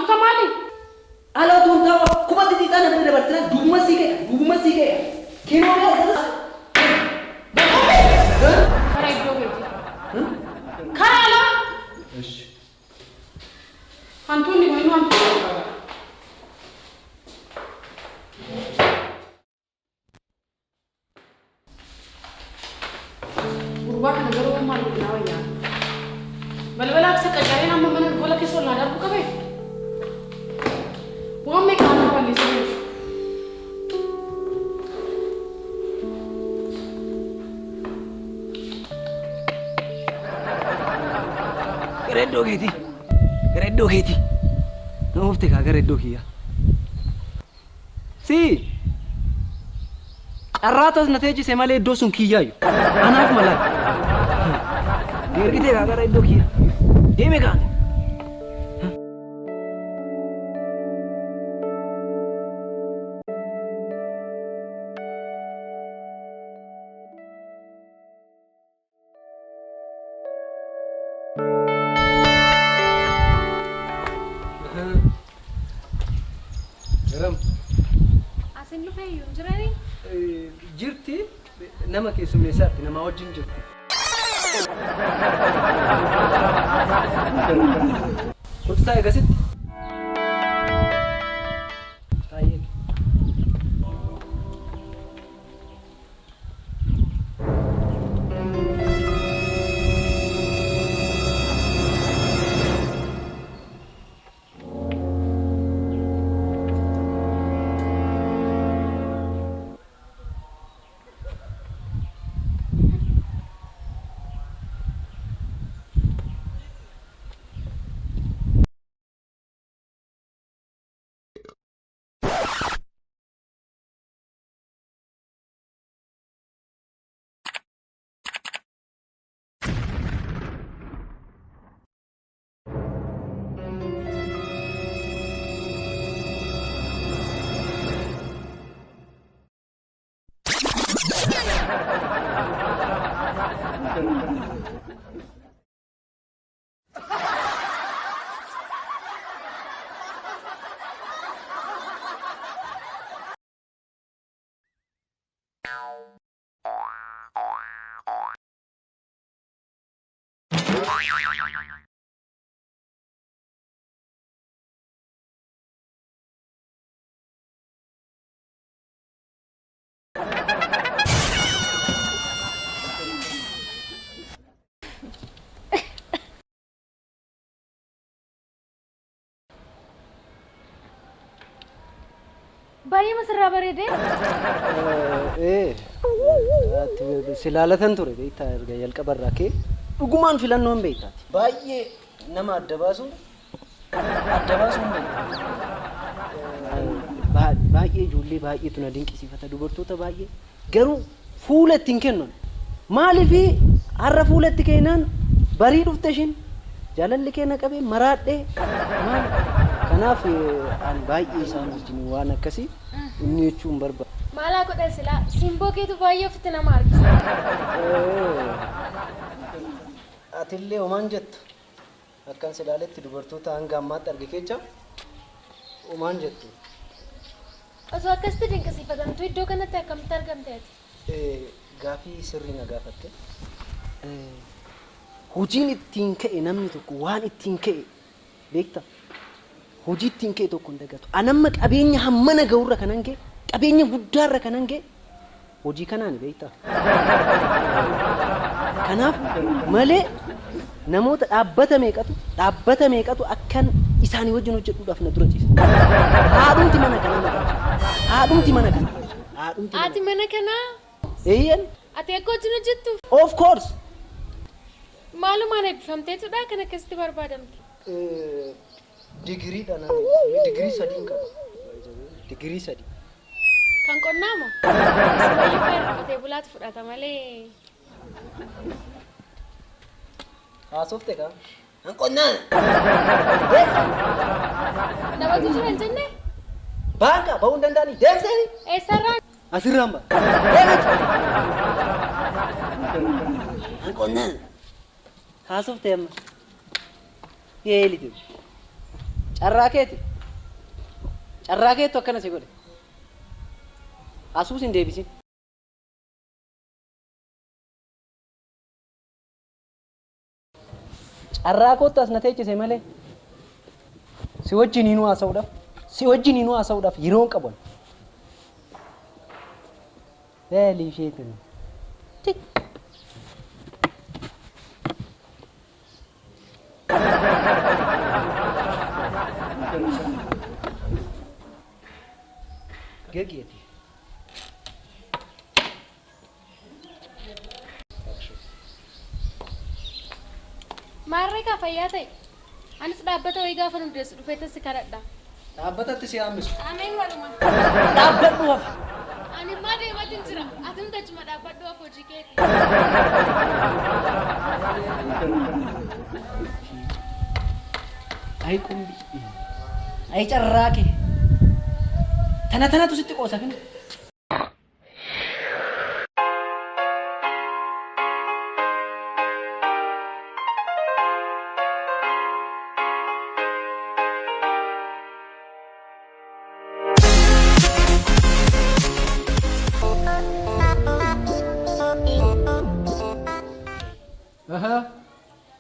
Maaltu maali? Ala tunta kuma titi tana benda bertena duma sike. Kino ya jelas. Kara ido beti. Kara. Ish. Hantu ni gini hantu. Urwah negara malu nawa ya. Bal-bal aksa kajarin amma mana bola ke soal ada buka be. Wah me kana wali sini. Geredo keti. Nofte ka geredo kiya. Si. Arratas nateji semale dosun kiyayo. Anaf malak. Gergite ka geredo kiya. Deme kan. Ram. Asin lu fayu, jirani? Jirti nama keessummeessaatti nama wajjin jirti. Kutsaa eegasitti. Taayee. Bayi mesra berede? Silaalatan ture beektaa erga jalqabarraa kee dhugumaan filannoon beektaati. Baay'ee nama adda baasuun baay'ee ijoollee baay'eetu na dinqisiifata dubartoota baay'ee garuu fuula ittiin kennan maaliif har'a fuula itti kennaan barii dhufte ishiin jaalalli keenya qabee maraadhee maal kanaaf an baay'ee isaan wajjin waan akkasii inni jechuun barbaada. Maala godhan silaa simboo keetu baay'ee ofitti nama harkisa. Atillee homaan jettu akkan silaaletti dubartoota hanga ammaatti arge keessa homaan jettu. Osoo akkasitti dinqisiifatamtu iddoo kanatti akkamitti argamteeti? Gaafii sirrii na gaafatte. Hojiin ittiin ka'e namni tokko waan ittiin ka'e beekta. Hojii ittiin ka'e tokko hin dagatu. Anamma qabeenya hammana ga'urra kanan ga'e qabeenya guddaarra kanan ga'e hojii kanaan beekta. Kanaaf malee namoota dhaabbata meeqatu akkan isaanii wajjin hojjechuudhaaf na dura ciisa. Haadhumti mana kanaa. Haati mana kanaa? Eeyyan. Ati akka wajjin hojjettu? Of course. Maalumaan eebbifamteetudha kan akkasitti barbaadamte? Digirii dhaan digirii 3 qaba. Digirii 3. Kan qonnaa moo? Ismaayyu baay'ee qotee bulaatu fudhata malee. Haasofte kaa? Kan qonnaa. Namatu jira hin jenne? Baanka ba'uu hin danda'anii deemsanii? Eessarraan? Asirraan ba'a. Deemati. Kan qonnaa. Haasofte amma. Yeelite. Carraakeeti. Carraakeettu akkana si godhe. Asuus hin deebisin. Carraakootti as na teechise malee. Si wajjiniinuu haasa'uudhaaf yeroon qaban. Beelii isheetiin. Tik. Gegeeti. Maarree kaa fayyaa ta'e. Anis dhaabbata wayii gaafa nu deessu dhufeetas kadhadha. Dhaabbatatti si haammisu. Ameen waluma. Dhaabbadhu hafi. Ani maa deematiin jira. Atum tachuma dhaabbadhu hafi hojii keeti. Ay Qumbii. Ay carraake. Tanatu sitti qoosa fin.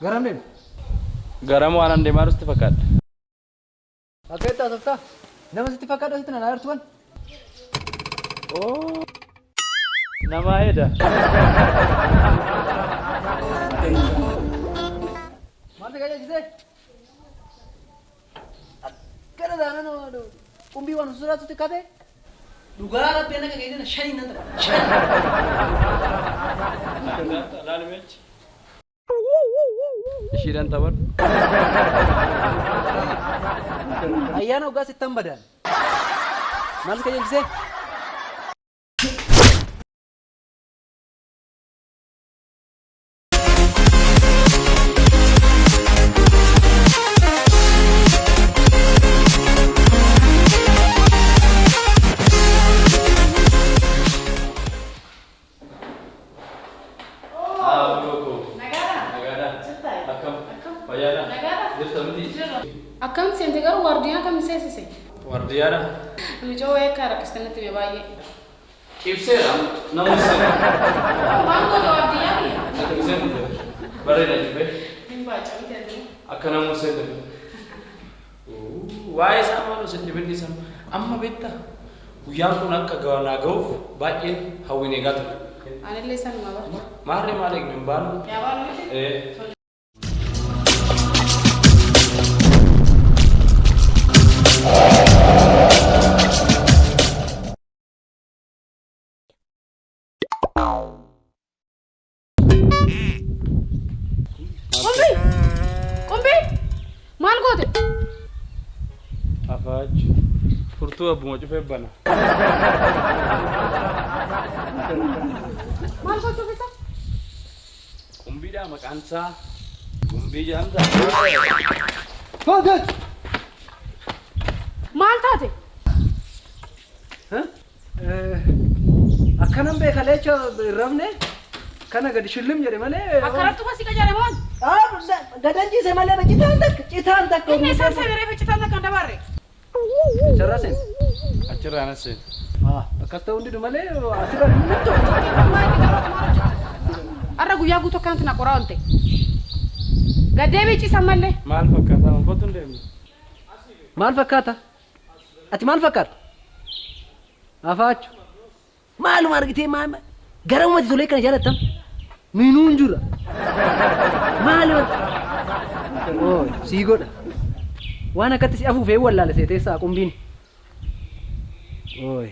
Garam deemu? Garam waan an deemaa sitti fakkaata. Fakkeettaa softaa nama sitti fakkaatu asitti na agartu waan? Oo nama eda. Maal ta'e jajjisee? Akkana daana nama Qumbii waan suuraatu sitti kaatee? Dhugaa rabbii ana kageedina shanii nan ta'a. Laalmeech. Ishiidhaan taphan. Ayyaana waggaa sittan badan. Maal ta'e jajjisee? Akkam seente garuu waardiyaa kam seesise? Waardiyaadha. Mijoo eekkaa rakkistanitti mee baay'ee. Ibseera nama seera. Waan goota waardiyaa biyya? Bareeda jibbee. Hin baaca'u ta'e. Akka nama seera. Waa'ee isaa maaloo sitti billisan amma beektaa guyyaan kun akka gawanaa ga'uuf baay'ee hawwiin eegaa ture. Anillee sanuma bara. Maarree maal eegnu hin baanu? Yaa baanu miti? Qumbii! Maal goote? Afaachu furtuu abbuma cufee bana. Maal gochuu keessa? Qumbiidhaa maqaan isaa Qumbii jedhamta. Hojjet! Maal taate? Akkanan beekalee rafne kana gadi shillim jedhe malee. Akkanattu fasii qajaare maan? Gadan ciise malee citaan takka. Inni isaan seeneree citaan takka hin dabarre. Charraa seen. Achirraa anas seen. Akkas ta'uu hundidu malee asirra hin mul'atu. Arra guyyaa guutuu akkanatti na qoraa oolte. Gaddeebii ciisan mallee. Maal fakkaata? Manfootu hin deemne. Maal fakkaata? Ati maal fakkaata? Afaachu. Maaluma argitee gara uumati tolee kana jaalattam? Minuun jira. Maaluma? Oo sii godha. Waan akkatti si afuufee wallaale seeteessaa Qumbiin. Ooy.